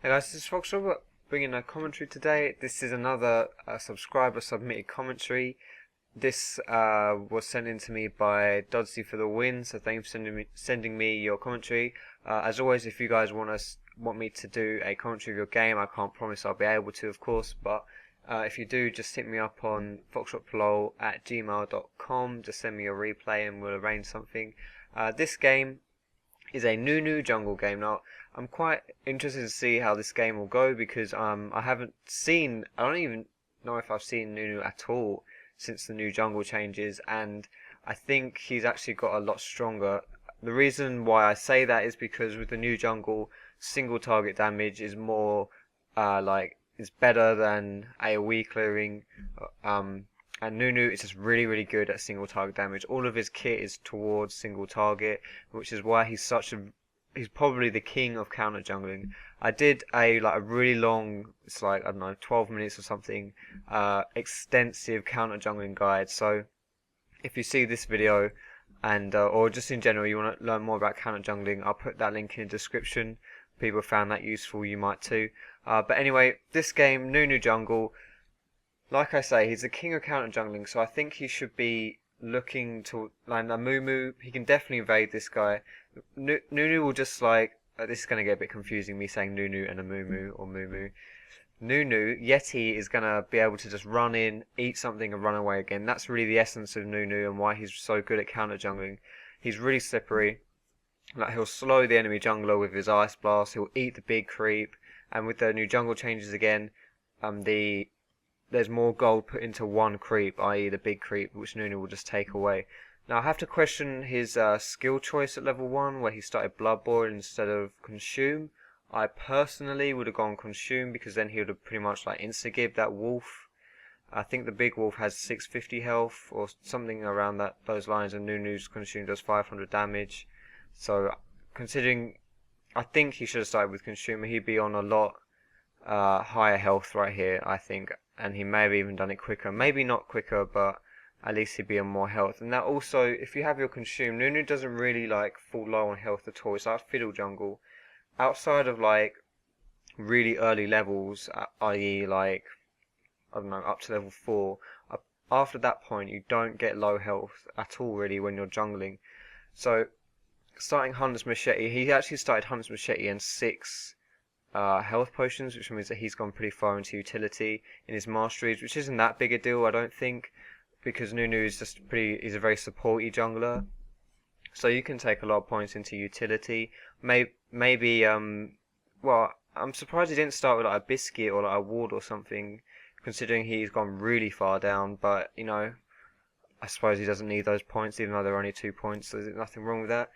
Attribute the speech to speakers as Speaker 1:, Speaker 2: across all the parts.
Speaker 1: Hey guys, this is Foxdrop bringing a commentary today. This is another subscriber submitted commentary. This was sent in to me by Doddseyftw, so thank you for sending me your commentary. As always, if you guys want me to do a commentary of your game, I can't promise I'll be able to, of course, but if you do, just hit me up on foxdroplol@gmail.com. Just send me a replay and we'll arrange something. This game is a Nunu jungle game. Now, I'm quite interested to see how this game will go because I don't even know if I've seen Nunu at all since the new jungle changes, and I think he's actually got a lot stronger. The reason why I say that is because with the new jungle, single target damage is more is better than AoE clearing. And Nunu is just really good at single target damage. All of his kit is towards single target, which is why he's probably the king of counter jungling. I did a really long, it's like, I don't know, 12 minutes or something, extensive counter jungling guide. So if you see this video and or just in general you want to learn more about counter jungling, I'll put that link in the description. People found that useful, you might too. But anyway, this game, Nunu jungle, like I say, he's the king of counter jungling, so I think he should be looking to land a Mumu. He can definitely evade this guy. Nunu will just this is going to get a bit confusing, me saying Nunu and a Mumu or Mumu. Nunu, Yeti is going to be able to just run in, eat something and run away again. That's really the essence of Nunu and why he's so good at counter jungling. He's really slippery. Like, he'll slow the enemy jungler with his ice blast, he'll eat the big creep, and with the new jungle changes again, there's more gold put into one creep, i.e. the big creep, which Nunu will just take away. Now I have to question his skill choice at level 1, where he started Blood Boil instead of Consume. I personally would have gone Consume, because then he would have pretty much insta-gibbed that wolf. I think the big wolf has 650 health, or something around those lines, and Nunu's Consume does 500 damage. So considering, I think he should have started with Consume, he'd be on a lot higher health right here, I think. And he may have even done it quicker. Maybe not quicker, but at least he'd be on more health. And that also, if you have your Consume, Nunu doesn't really fall low on health at all. It's like Fiddle Jungle. Outside of really early levels, i.e. I don't know, up to level 4, after that point you don't get low health at all really when you're jungling. So starting Hunter's Machete, he actually started Hunter's Machete and 6 health potions, which means that he's gone pretty far into utility in his masteries, which isn't that big a deal, I don't think, because Nunu is he's a very supporty jungler, so you can take a lot of points into utility. Maybe well, I'm surprised he didn't start with a biscuit or a ward or something, considering he's gone really far down, but you know, I suppose he doesn't need those points, even though they're only 2 points, so there's nothing wrong with that.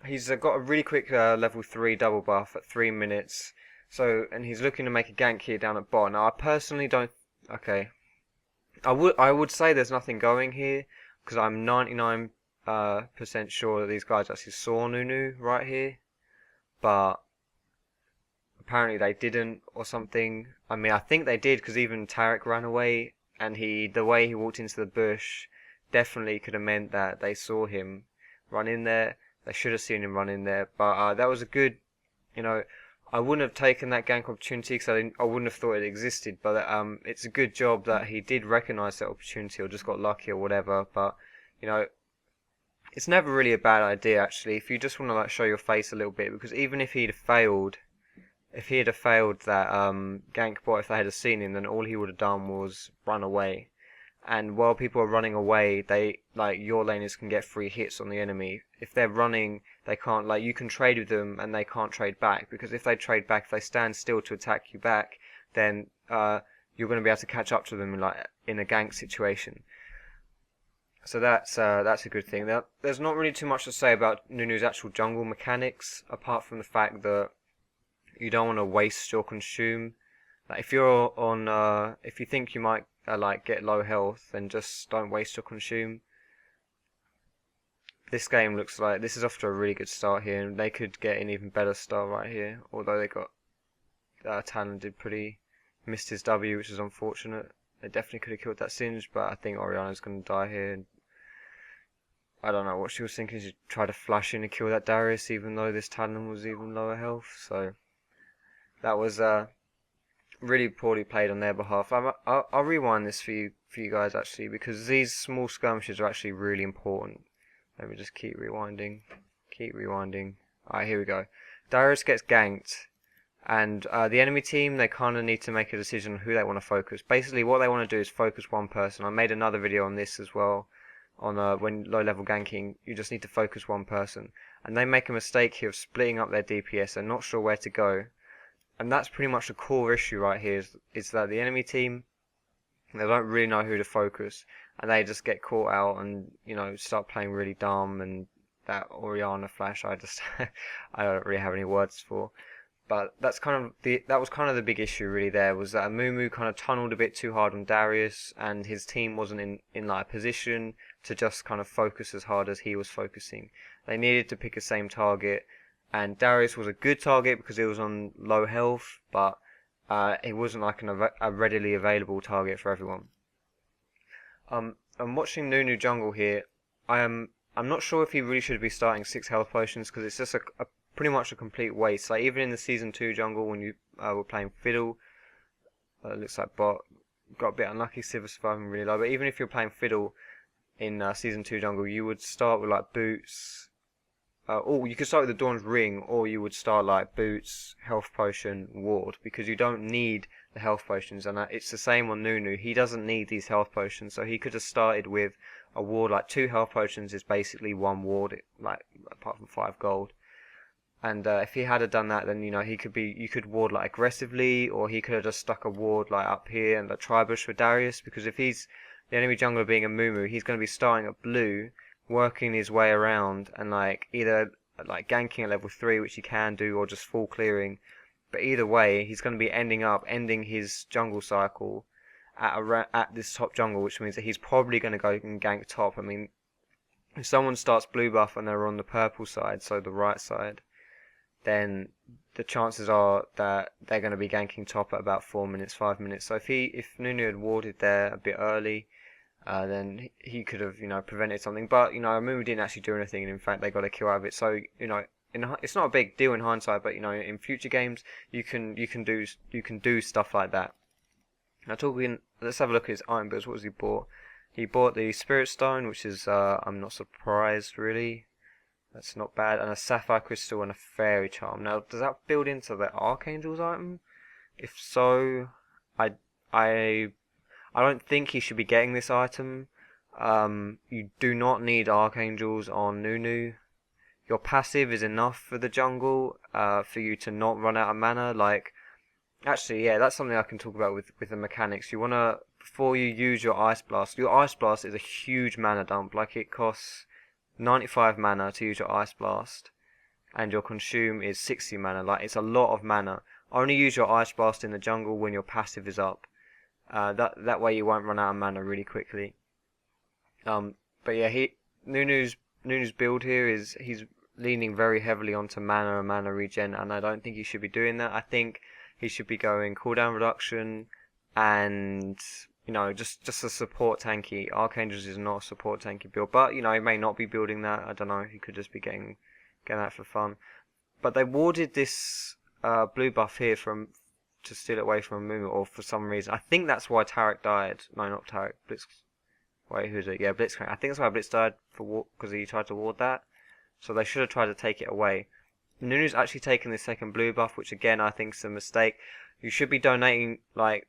Speaker 1: He's got a really quick level 3 double buff at 3 minutes. So, and he's looking to make a gank here down at bot. Now, I personally don't. Okay, I would say there's nothing going here because I'm 99% sure that these guys actually saw Nunu right here, but apparently they didn't or something. I mean, I think they did because even Tarek ran away, and the way he walked into the bush definitely could have meant that they saw him run in there. They should have seen him run in there, but that was a good, I wouldn't have taken that gank opportunity because I wouldn't have thought it existed, but it's a good job that he did recognise that opportunity or just got lucky or whatever, but, it's never really a bad idea actually if you just want to show your face a little bit, because even if he had failed that gank bot, if they had seen him, then all he would have done was run away. And while people are running away, your laners can get free hits on the enemy. If they're running, they can't, you can trade with them and they can't trade back, because if they trade back, if they stand still to attack you back, then you're going to be able to catch up to them in a gank situation. So that's a good thing. There's not really too much to say about Nunu's actual jungle mechanics, apart from the fact that you don't want to waste your Consume. If you're on, if you think you might get low health, then just don't waste your Consume. This game looks like this is off to a really good start here, and they could get an even better start right here. Although they got Talon missed his W, which is unfortunate. They definitely could have killed that Singe, but I think Oriana's going to die here. And I don't know what she was thinking. She tried to flash in and kill that Darius, even though this Talon was even lower health. So That was really poorly played on their behalf. I'll rewind this for you guys actually, because these small skirmishes are actually really important. Let me just keep rewinding. Keep rewinding. Alright, here we go. Darius gets ganked, and the enemy team, they kind of need to make a decision on who they want to focus. Basically, what they want to do is focus one person. I made another video on this as well, on when low level ganking, you just need to focus one person. And they make a mistake here of splitting up their DPS. They're not sure where to go. And that's pretty much the core issue right here, is that the enemy team, they don't really know who to focus, and they just get caught out and, you know, start playing really dumb. And that Orianna flash, I just I don't really have any words for. But that's that was kind of the big issue really there, was that Amumu kind of tunneled a bit too hard on Darius, and his team wasn't in like a position to just kind of focus as hard as he was focusing. They needed to pick the same target, and Darius was a good target because he was on low health, but it wasn't like a readily available target for everyone. I'm watching Nunu jungle here. I'm not sure if he really should be starting 6 health potions, because it's just a pretty much a complete waste. Like even in the season 2 jungle when you were playing Fiddle, looks like bot got a bit unlucky, Sivir surviving really low. But even if you're playing Fiddle in season 2 jungle, you would start with like boots. Or you could start with the Dawn's Ring, or you would start like boots, health potion, ward, because you don't need the health potions. And it's the same on Nunu. He doesn't need these health potions, so he could have started with a ward. Like 2 health potions is basically 1 ward, like apart from 5 gold. And if he had done that, then you know you could ward like aggressively, or he could have just stuck a ward like up here and a tribush for Darius. Because if he's the enemy jungler being a Mumu, he's going to be starting at blue, working his way around, and like either like ganking at level 3, which he can do, or just full clearing. But either way, he's going to be ending his jungle cycle at this top jungle, which means that he's probably going to go and gank top. I mean, if someone starts blue buff and they're on the purple side, so the right side, then the chances are that they're going to be ganking top at about 4 minutes, 5 minutes. So if Nunu had warded there a bit early, then he could have, you know, prevented something. But you know, Amumu didn't actually do anything, and in fact they got a kill out of it. So you know, it's not a big deal in hindsight, but you know, in future games you can do stuff like that. Now let's have a look at his item builds. What was he bought? He bought the Spirit Stone, which is I'm not surprised really. That's not bad, and a Sapphire Crystal and a Fairy Charm. Now, does that build into the Archangel's item? If so, I don't think he should be getting this item. You do not need Archangels on Nunu. Your passive is enough for the jungle, for you to not run out of mana. Like, actually, yeah, that's something I can talk about with the mechanics. You wanna, before you use your Ice Blast is a huge mana dump. Like, it costs 95 mana to use your Ice Blast, and your consume is 60 mana. Like, it's a lot of mana. Only use your Ice Blast in the jungle when your passive is up. That way you won't run out of mana really quickly. But yeah, Nunu's build here is he's leaning very heavily onto mana and mana regen, and I don't think he should be doing that. I think he should be going cooldown reduction and, you know, just a support tanky. Archangels is not a support tanky build, but you know, he may not be building that. I don't know. He could just be getting that for fun. But they warded this blue buff here to steal it away from Mumu, or for some reason. I think that's why Tarek died. No, not Tarek. Blitz. Wait, who's it? Yeah, Blitzcrank. I think that's why Blitz died because he tried to ward that. So they should have tried to take it away. Nunu's actually taken the second blue buff, which again I think is a mistake. You should be donating, like,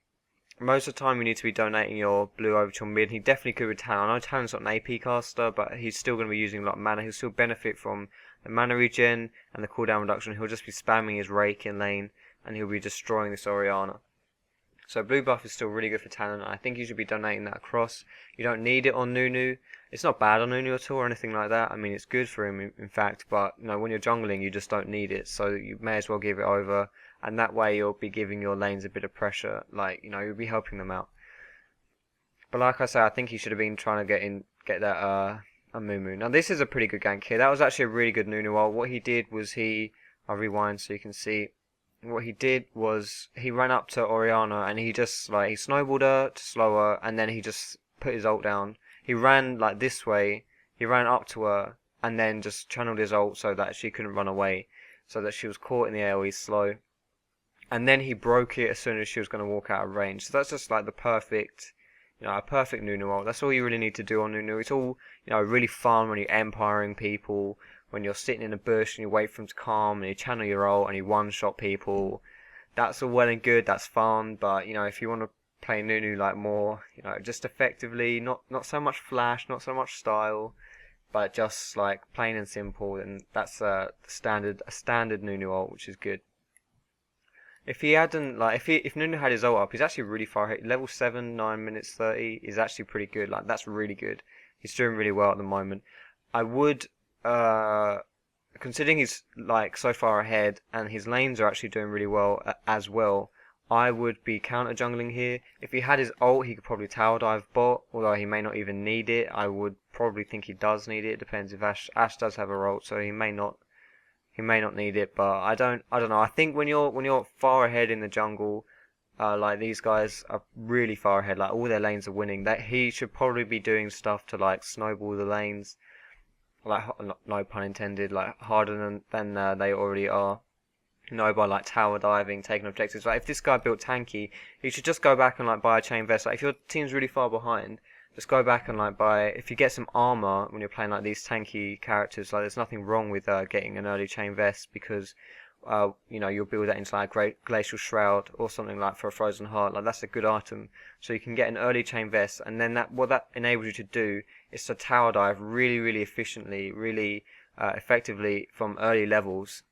Speaker 1: most of the time you need to be donating your blue over to your mid. He definitely could with Talon. I know Talon's not an AP caster, but he's still going to be using a lot of mana. He'll still benefit from the mana regen and the cooldown reduction. He'll just be spamming his rake in lane, and he'll be destroying this Orianna. So blue buff is still really good for Talon. I think you should be donating that across. You don't need it on Nunu. It's not bad on Nunu at all or anything like that. I mean, it's good for him in fact, but you know, when you're jungling, you just don't need it. So you may as well give it over, and that way you'll be giving your lanes a bit of pressure. Like, you know, you'll be helping them out. But like I say, I think he should have been trying to get that Amumu. Now this is a pretty good gank here. That was actually a really good Nunu ult. What he did was I'll rewind so you can see. What he did was he ran up to Orianna and he just he snowballed her to slow her, and then he just put his ult down. He ran like this way, he ran up to her and then just channeled his ult so that she couldn't run away, so that she was caught in the AoE slow. and then he broke it as soon as she was going to walk out of range. So that's just like the perfect, a perfect Nunu ult. That's all you really need to do on Nunu. It's all, really fun when you're empiring people, when you're sitting in a bush and you wait for them to come, and you channel your ult and you one-shot people. That's all well and good, that's fun, but, if you want to play Nunu like more, just effectively, not so much flash, not so much style, but just like plain and simple, and that's a standard Nunu ult, which is good. If he hadn't, like, if Nunu had his ult up, he's actually really far ahead. Level 7, 9 minutes 30 is actually pretty good. Like, that's really good. He's doing really well at the moment. I would, considering he's, like, so far ahead, and his lanes are actually doing really well as well, I would be counter jungling here. If he had his ult, he could probably tower dive bot, although he may not even need it. I would probably think he does need it. It depends if Ashe does have a ult, so he may not need it, but I don't know. I think when you're far ahead in the jungle, like these guys are really far ahead, like all their lanes are winning, that he should probably be doing stuff to like snowball the lanes, like no pun intended, like harder than they already are. By like tower diving, taking objectives. Like if this guy built tanky, he should just go back and like buy a chain vest. Like if your team's really far behind, just go back and like buy. If you get some armor when you're playing like these tanky characters, like there's nothing wrong with getting an early chain vest, because you'll build that into like great glacial shroud or something like for a frozen heart. Like that's a good item, so you can get an early chain vest, and then what that enables you to do is to tower dive really efficiently, really effectively from early levels.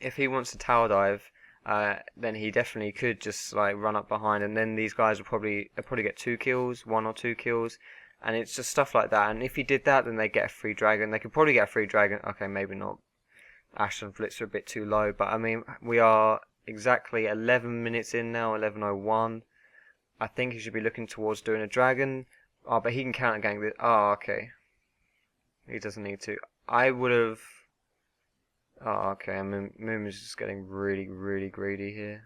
Speaker 1: If he wants to tower dive, then he definitely could just like run up behind, and then these guys will probably get 2 kills, 1 or 2 kills, and it's just stuff like that. And if he did that, then they get a free dragon. They could probably get a free dragon. Okay, maybe not. Ashe and Blitz are a bit too low, but I mean, we are exactly 11 minutes in now, 11:01. I think he should be looking towards doing a dragon. Oh, but he can counter gank this. Oh, okay. He doesn't need to. I would have. Oh, okay. I mean, Moon is just getting really greedy here.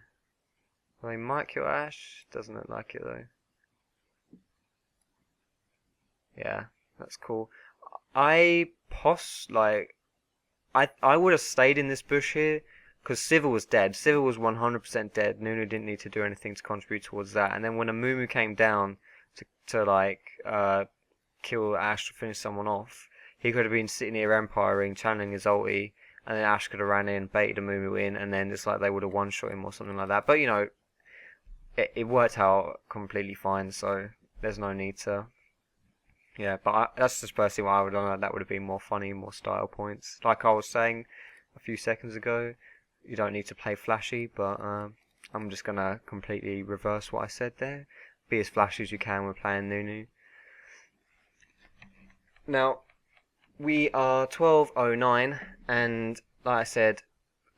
Speaker 1: Well, he might kill Ashe. Doesn't look like it though. Yeah, that's cool. I would have stayed in this bush here, because Sivir was dead. Sivir was 100% dead. Nunu didn't need to do anything to contribute towards that. And then when Amumu came down to like kill Ashe to finish someone off, he could have been sitting here empiring, channeling his ulti, and then Ashe could have ran in, baited Amumu in, and then it's like they would have one-shot him or something like that. But it worked out completely fine, so there's no need to. Yeah, but that's just personally what I would have done. That would have been more funny, more style points. Like I was saying a few seconds ago, you don't need to play flashy, but I'm just going to completely reverse what I said there. Be as flashy as you can when playing Nunu. Now, we are 12:09, and like I said,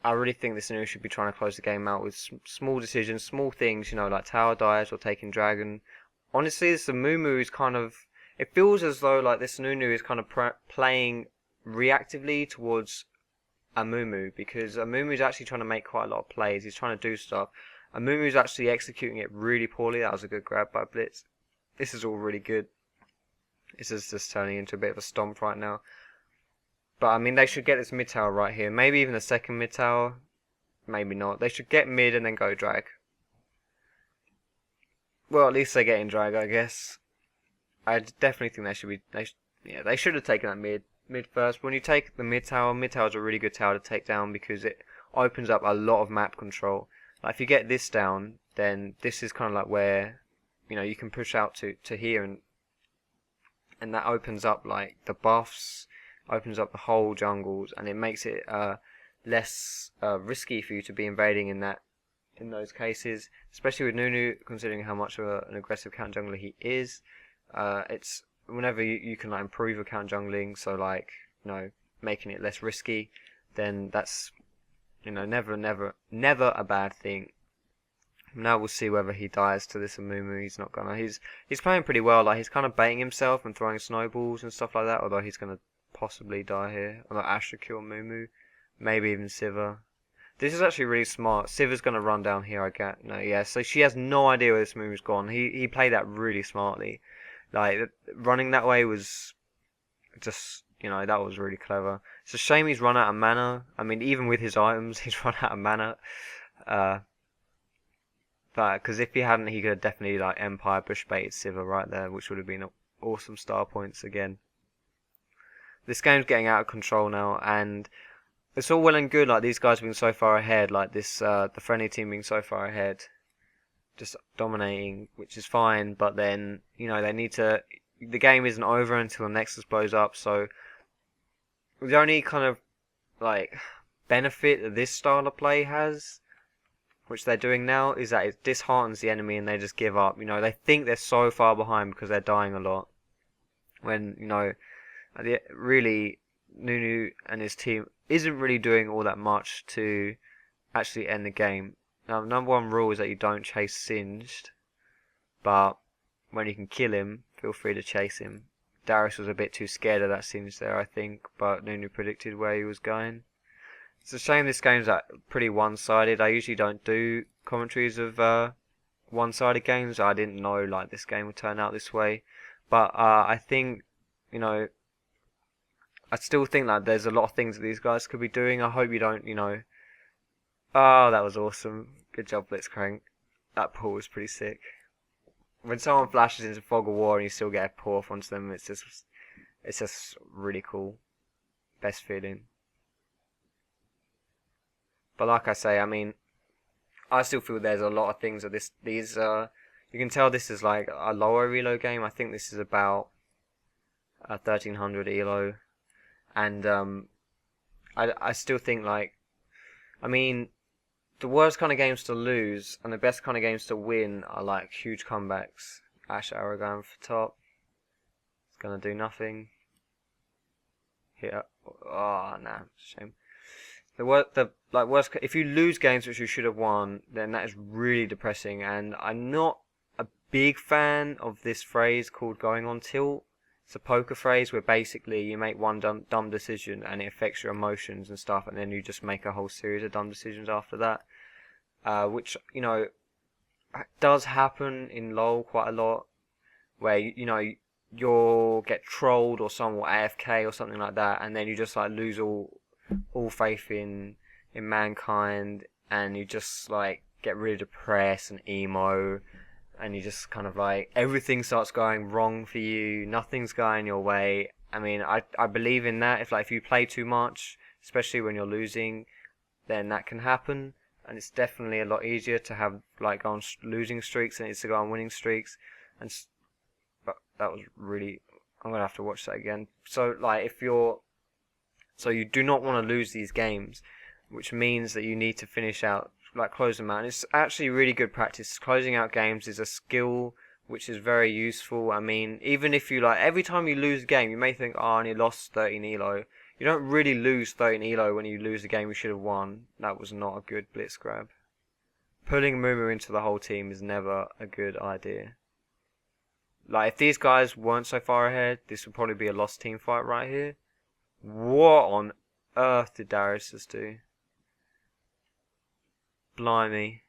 Speaker 1: I really think this Nunu should be trying to close the game out with small decisions, small things, like tower dives or taking dragon. Honestly, this Amumu is kind of... It feels as though like this Nunu is kind of playing reactively towards Amumu, because Amumu is actually trying to make quite a lot of plays. He's trying to do stuff. Amumu is actually executing it really poorly. That was a good grab by Blitz. This is all really good. This is just turning into a bit of a stomp right now. But I mean, they should get this mid tower right here. Maybe even the second mid tower. Maybe not. They should get mid and then go drag. Well, at least they're getting drag, I guess. I definitely think they should be. They should have taken that mid first. When you take the mid tower is a really good tower to take down, because it opens up a lot of map control. Like if you get this down, then this is kind of like where you can push out to here, and that opens up like the buffs, opens up the whole jungles, and it makes it less risky for you to be invading in those cases, especially with Nunu, considering how much of an aggressive counter jungler he is. It's whenever you can like improve your counter jungling, so like making it less risky, then that's never a bad thing. Now we'll see whether he dies to this Amumu. He's not gonna. He's playing pretty well. Like he's kind of baiting himself and throwing snowballs and stuff like that. Although he's gonna possibly die here. Although Ashe should kill Amumu, maybe even Sivir. This is actually really smart. Sivir's gonna run down here. I get yeah. So she has no idea where this Amumu's gone. He played that really smartly. Like running that way was just that was really clever. It's a shame he's run out of mana. I mean, even with his items, he's run out of mana. Uh, but because if he hadn't, he could have definitely like Empire bush baited Sivir right there, which would have been awesome star points again. This game's getting out of control now, and it's all well and good. Like these guys being so far ahead, like this, the friendly team being so far ahead, just dominating, which is fine. But then they need to. The game isn't over until the Nexus blows up. So the only kind of like benefit that this style of play has, which they're doing now, is that it disheartens the enemy and they just give up. They think they're so far behind because they're dying a lot. When really Nunu and his team isn't really doing all that much to actually end the game. Now, the number one rule is that you don't chase Singed, but when you can kill him, feel free to chase him. Darius was a bit too scared of that Singed there, I think, but Nunu predicted where he was going. It's a shame this game's pretty one-sided. I usually don't do commentaries of one-sided games. I didn't know like this game would turn out this way, but I think I still think that there's a lot of things that these guys could be doing. I hope you don't, Oh, that was awesome. Good job, Blitzcrank. That pull was pretty sick. When someone flashes into Fog of War and you still get a pull off onto them, it's just really cool. Best feeling. But like I say, I mean, I still feel there's a lot of things that you can tell this is like a lower elo game. I think this is about 1300 elo. And I still think I mean, the worst kind of games to lose and the best kind of games to win are like huge comebacks. Ashe Arrow going for top. It's gonna do nothing. Here, oh nah, shame. Worst. If you lose games which you should have won, then that is really depressing. And I'm not a big fan of this phrase called "going on tilt." It's a poker phrase where basically you make one dumb decision and it affects your emotions and stuff, and then you just make a whole series of dumb decisions after that. Which does happen in LoL quite a lot, where you'll get trolled or someone will AFK or something like that, and then you just like lose all faith in mankind, and you just like get really depressed and emo. And you just kind of like, everything starts going wrong for you, nothing's going your way. I mean, I believe in that. If you play too much, especially when you're losing, then that can happen. And it's definitely a lot easier to have like go on losing streaks than it is to go on winning streaks. But that was really, I'm gonna have to watch that again. So like so you do not want to lose these games, which means that you need to finish out. Like close them out. And it's actually really good practice. Closing out games is a skill which is very useful. I mean, even if you every time you lose a game, you may think, oh, I only lost 13 elo. You don't really lose 13 elo when you lose a game you should have won. That was not a good blitz grab. Pulling Mumu into the whole team is never a good idea. Like, if these guys weren't so far ahead, this would probably be a lost team fight right here. What on earth did Darius just do? Blimey.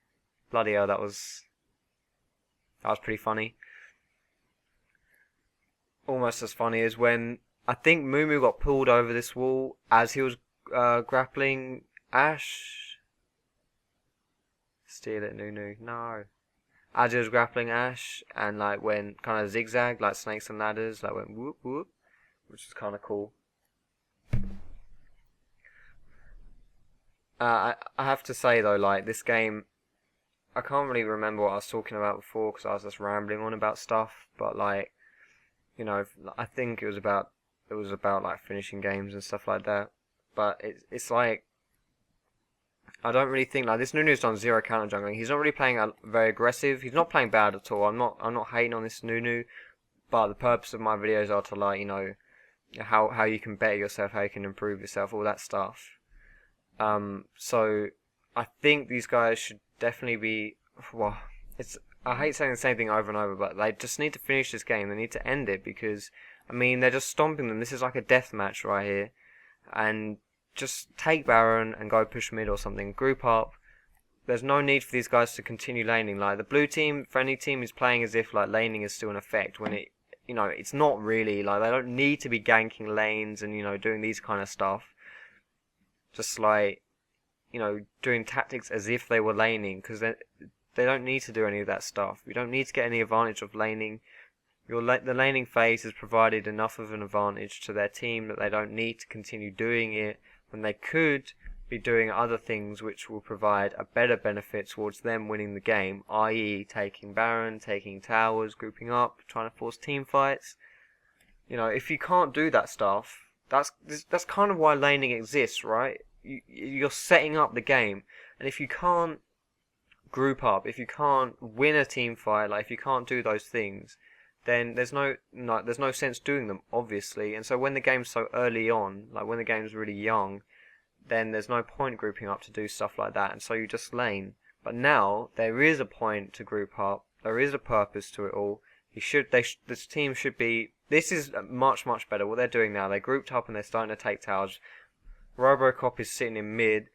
Speaker 1: Bloody hell, that was pretty funny. Almost as funny as when I think Mumu got pulled over this wall as he was grappling Ashe. Steal it, Nunu. No. As he was grappling Ashe and like went kind of zigzag, like snakes and ladders, like went whoop whoop, which is kind of cool. I have to say though, like this game, I can't really remember what I was talking about before because I was just rambling on about stuff. But like, I think it was about like finishing games and stuff like that. But it's like, I don't really think like this Nunu's done 0 counter jungling. He's not really playing very aggressive. He's not playing bad at all. I'm not hating on this Nunu, but the purpose of my videos are to like how you can better yourself, how you can improve yourself, all that stuff. So I think these guys should definitely be. Well, I hate saying the same thing over and over, but they just need to finish this game. They need to end it because I mean they're just stomping them. This is like a death match right here, and just take Baron and go push mid or something. Group up. There's no need for these guys to continue laning. Like the blue team, friendly team is playing as if like laning is still in effect when it's not really. Like they don't need to be ganking lanes and doing these kind of stuff. Just like doing tactics as if they were laning, because they don't need to do any of that stuff. You don't need to get any advantage of laning. The laning phase has provided enough of an advantage to their team that they don't need to continue doing it when they could be doing other things which will provide a better benefit towards them winning the game, i.e. taking Baron, taking towers, grouping up, trying to force team fights. If you can't do that stuff, that's kind of why laning exists, right? You're setting up the game, and if you can't group up, if you can't win a team fight, like if you can't do those things, then there's no sense doing them, obviously. And so when the game's so early on, like when the game's really young, then there's no point grouping up to do stuff like that, and so you just lane. But now there is a point to group up. There is a purpose to it all. This team should be. This is much better. What they're doing now, they grouped up and they're starting to take towers. Robocop is sitting in mid,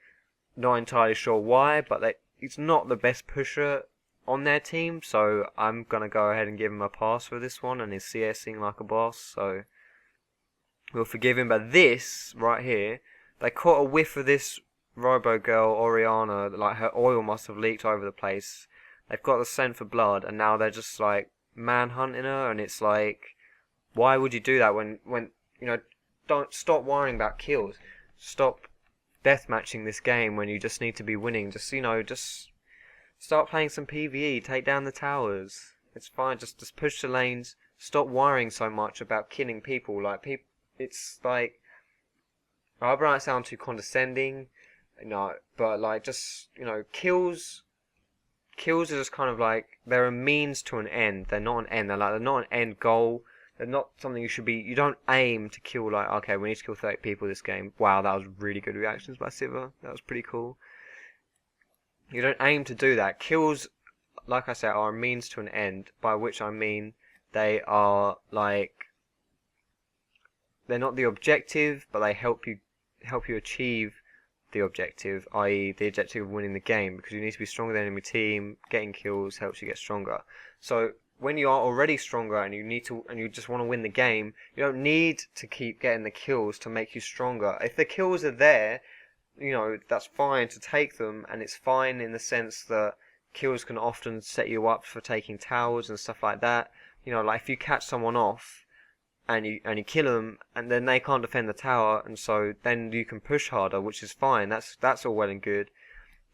Speaker 1: not entirely sure why, but he's not the best pusher on their team, so I'm gonna go ahead and give him a pass for this one, and he's CSing like a boss, so we'll forgive him. But this right here, they caught a whiff of this Robo girl Oriana, like her oil must have leaked over the place. They've got the scent for blood, and now they're just like manhunting her, and it's like, why would you do that when don't stop worrying about kills, stop deathmatching this game when you just need to be winning. Just start playing some PvE, take down the towers. It's fine, just push the lanes, stop worrying so much about killing people. It's like, I might sound too condescending, but kills are just kind of like, they're a means to an end. They're not an end. They're not an end goal. They're not something you don't aim to kill, like, okay, we need to kill 30 people this game. Wow, that was really good reactions by Siva. That was pretty cool. You don't aim to do that. Kills, like I said, are a means to an end, by which I mean they are like, they're not the objective, but they help you achieve the objective, i.e. the objective of winning the game, because you need to be stronger than the enemy team. Getting kills helps you get stronger. So when you are already stronger and you just want to win the game, you don't need to keep getting the kills to make you stronger. If the kills are there, that's fine to take them, and it's fine in the sense that kills can often set you up for taking towers and stuff like that. Like if you catch someone off and you kill them, and then they can't defend the tower, and so then you can push harder, which is fine. That's all well and good.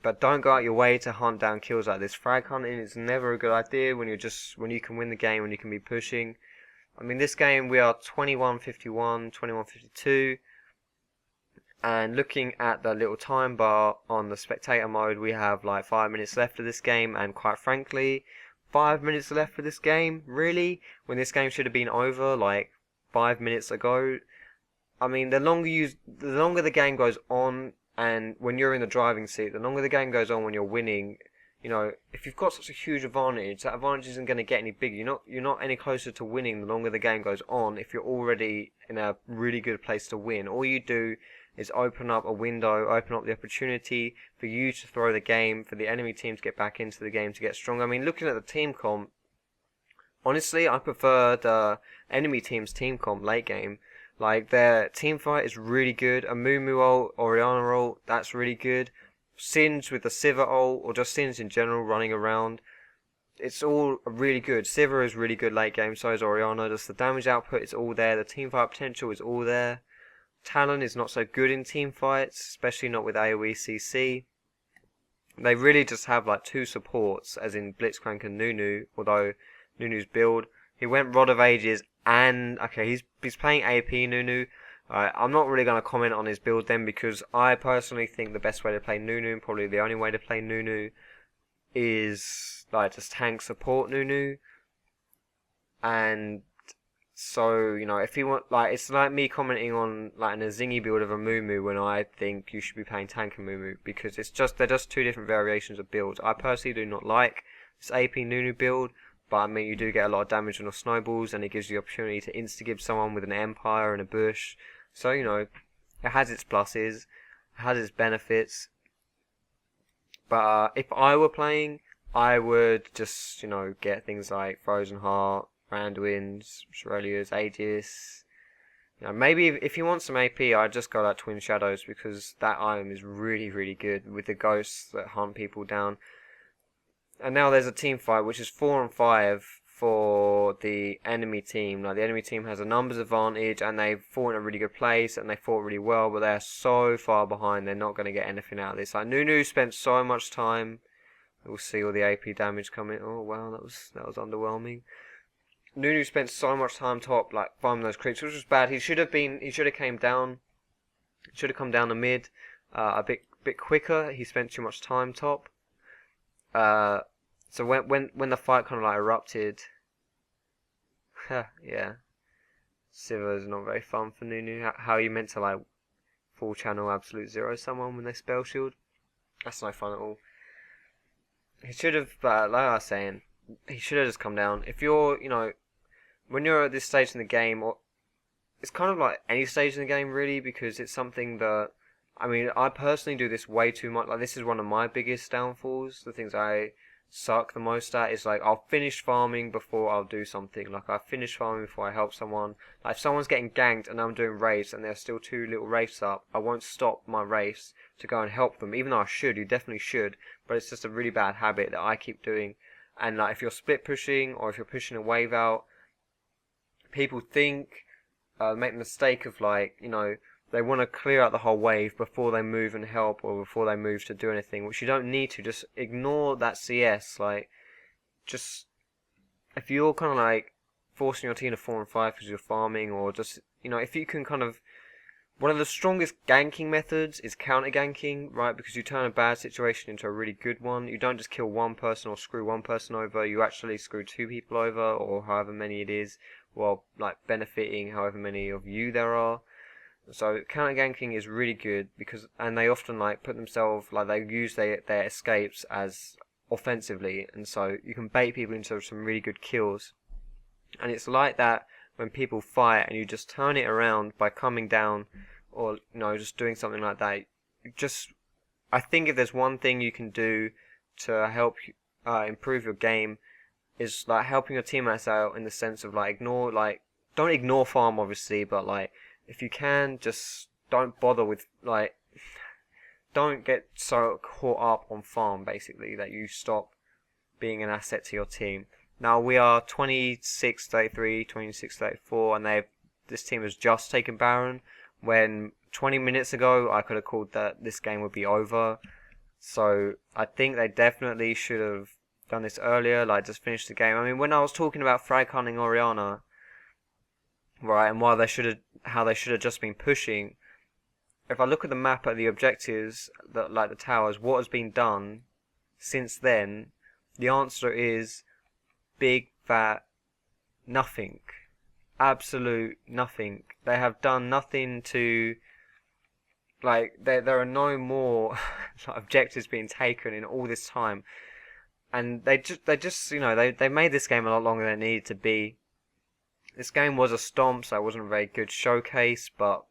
Speaker 1: But don't go out your way to hunt down kills like this. Frag hunting is never a good idea when you can win the game, when you can be pushing. I mean, this game we are 21-51, 21-52. And looking at the little time bar on the spectator mode, we have like 5 minutes left of this game, and quite frankly, 5 minutes left of this game? Really? When this game should have been over like 5 minutes ago? I mean, the longer the game goes on, and when you're in the driving seat, the longer the game goes on when you're winning, if you've got such a huge advantage, that advantage isn't going to get any bigger. You're not any closer to winning the longer the game goes on if you're already in a really good place to win. All you do is open up a window, open up the opportunity for you to throw the game, for the enemy team to get back into the game, to get stronger. I mean, looking at the team comp, honestly, I prefer the enemy team's team comp late game. Like, their team fight is really good. A Mumu ult, Oriana ult, that's really good. Singe with the Sivir ult, or just Singe in general running around, it's all really good. Sivir is really good late game, so is Oriana. Just the damage output is all there. The team fight potential is all there. Talon is not so good in team fights, especially not with AoE CC. They really just have like two supports, as in Blitzcrank and Nunu, although Nunu's build, he went Rod of Ages, and okay, he's playing AP Nunu. I'm not really going to comment on his build then, because I personally think the best way to play Nunu, and probably the only way to play Nunu, is like just tank support Nunu. And so, if you want, like, it's like me commenting on like an Azingi build of a Mumu when I think you should be playing tank and Mumu, because they're just two different variations of builds. I personally do not like this AP Nunu build, but I mean, you do get a lot of damage on your snowballs, and it gives you the opportunity to insta-give someone with an Empire and a Bush. So, it has its pluses, it has its benefits. But if I were playing, I would just, get things like Frozen Heart, Randuin's, Shirelia's, Aegis, You know, maybe if you want some AP, I'd just go like Twin Shadows because that item is really, really good with the ghosts that hunt people down. And now there's a team fight, which is 4 on 5 for the enemy team. Like the enemy team has a numbers advantage, and they've fought in a really good place, and they fought really well, but they're so far behind, they're not going to get anything out of this. Like Nunu spent so much time. We'll see all the AP damage coming. Oh wow, that was underwhelming. Nunu spent so much time top, like farming those creeps, which was bad. He should have came down, should have come down the mid, a bit quicker. He spent too much time top. So when the fight kind of like erupted, yeah, Sivir is not very fun for Nunu. How are you meant to like full channel absolute zero someone when they spell shield? That's no fun at all. He should have, like I was saying, he should have just come down. If you're, when you're at this stage in the game, or it's kind of like any stage in the game really, because it's something that, I mean, I personally do this way too much. Like this is one of my biggest downfalls. The things I suck the most at is like I'll finish farming before I'll do something. Like I finish farming before I help someone. Like if someone's getting ganked and I'm doing race and there's still 2 little wraiths up, I won't stop my race to go and help them. Even though I should, you definitely should. But it's just a really bad habit that I keep doing. And like if you're split pushing or if you're pushing a wave out, people make the mistake of like, they want to clear out the whole wave before they move and help or before they move to do anything, which you don't need to. Just ignore that CS. Like, just, if you're kind of like forcing your team to 4 and 5 because you're farming, or just, if you can kind of, one of the strongest ganking methods is counter ganking, right? Because you turn a bad situation into a really good one. You don't just kill one person or screw one person over, you actually screw 2 people over, or however many it is, while like benefiting however many of you there are. So counter ganking is really good and they often like put themselves, like they use their escapes as offensively, and so you can bait people into some really good kills. And it's like that when people fight and you just turn it around by coming down, or just doing something like that. I think if there's one thing you can do to help improve your game, is like helping your teammates out in the sense of like don't ignore farm obviously, but like if you can, just don't bother with like, don't get so caught up on farm basically that you stop being an asset to your team. Now we are 26-33, 26-34, and this team has just taken Baron, when 20 minutes ago I could have called that this game would be over. So I think they definitely should have done this earlier, like just finish the game. I mean, when I was talking about frag hunting Orianna, right, and how they should have just been pushing, if I look at the map at the objectives, that like the towers, what has been done since then, the answer is big fat nothing. Absolute nothing. They have done nothing to, like, there are no more objectives being taken in all this time. And they made this game a lot longer than it needed to be. This game was a stomp, so it wasn't a very good showcase, but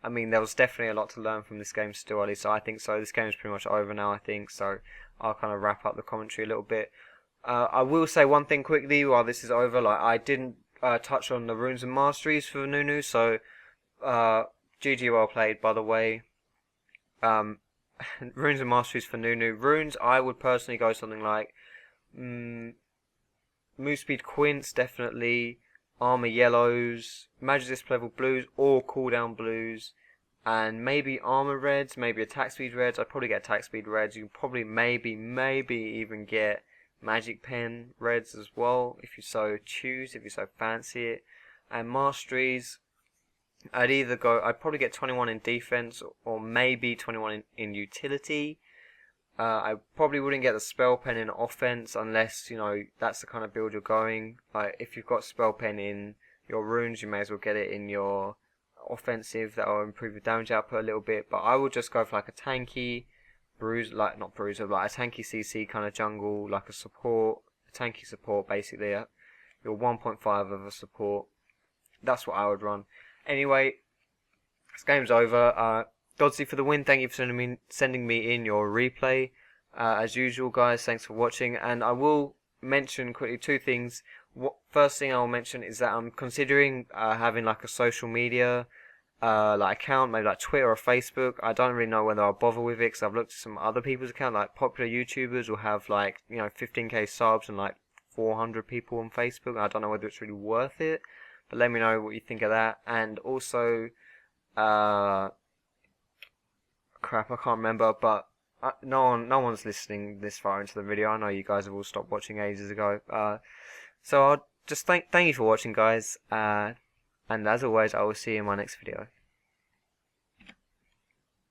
Speaker 1: I mean, there was definitely a lot to learn from this game still, at least I think so. This game is pretty much over now, I think, so I'll kind of wrap up the commentary a little bit. I will say one thing quickly while this is over. Like, I didn't touch on the runes and masteries for Nunu, so GG well played, by the way. Runes and masteries for Nunu. Runes, I would personally go something like move speed quints, definitely. Armor yellows, magic disc level blues, or cooldown blues, and maybe armor reds, maybe attack speed reds. I'd probably get attack speed reds. You can probably maybe even get magic pen reds as well, if you so choose, if you so fancy it. And masteries, I'd probably get 21 in defense, or maybe 21 in utility. I probably wouldn't get the spell pen in offense unless, that's the kind of build you're going. Like, if you've got spell pen in your runes, you may as well get it in your offensive. That'll improve your damage output a little bit. But I would just go for like a tanky not bruiser, like a tanky CC kind of jungle, like a tanky support basically. Your 1.5 of a support. That's what I would run. Anyway, this game's over. Doddsey for the win. Thank you for sending me in your replay. As usual, guys, thanks for watching. And I will mention quickly two things. First thing I'll mention is that I'm considering having like a social media like account, maybe like Twitter or Facebook. I don't really know whether I'll bother with it because I've looked at some other people's account, like popular YouTubers will have like 15k subs and like 400 people on Facebook. I don't know whether it's really worth it, but let me know what you think of that. And also, uh, crap, I can't remember, but no one's listening this far into the video. I know you guys have all stopped watching ages ago. So I'll just thank you for watching, guys. And as always, I will see you in my next video.